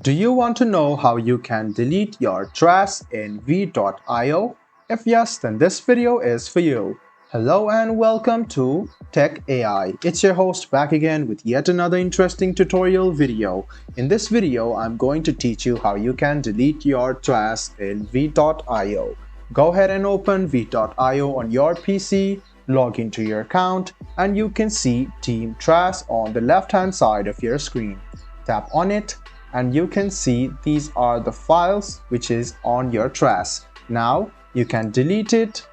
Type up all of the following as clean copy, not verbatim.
Do you want to know how you can delete your trash in v.io? If yes, then this video is for you. Hello and welcome to Tech AI. It's your host back again with yet another interesting tutorial video. In this video, I'm going to teach you how you can delete your trash in v.io. Go ahead and open v.io on your PC, log into your account, and you can see Team Trash on the left-hand side of your screen. Tap on it and you can see these are the files which is on your trash. Now you can delete it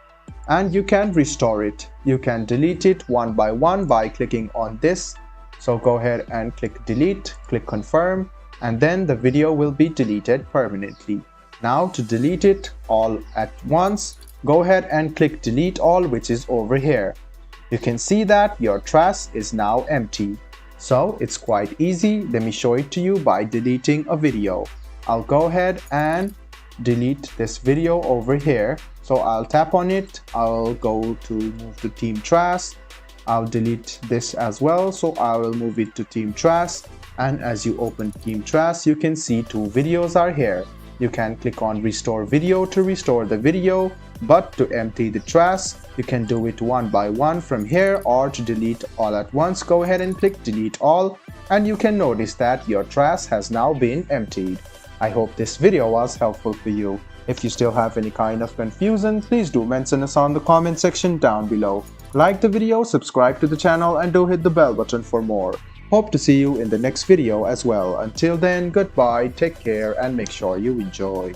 and you can restore it. You can delete it one by one by clicking on this. So go ahead and click delete, click confirm, and then the video will be deleted permanently. Now to delete it all at once, go ahead and click delete all, which is over here. You can see that your trash is now empty. So it's quite easy. Let me show it to you by deleting a video. I'll go ahead and delete this video over here. So I'll tap on it. I'll go to move to Team Trash. I'll delete this as well. So I will move it to Team Trash. And as you open Team Trash, you can see two videos are here. You can click on restore video to restore the video, but to empty the trash, you can do it one by one from here, or to delete all at once, go ahead and click delete all, and you can notice that your trash has now been emptied. I hope this video was helpful for you. If you still have any kind of confusion, please do mention us on the comment section down below. Like the video, subscribe to the channel, and do hit the bell button for more. Hope to see you in the next video as well. Until then, goodbye, take care, and make sure you enjoy.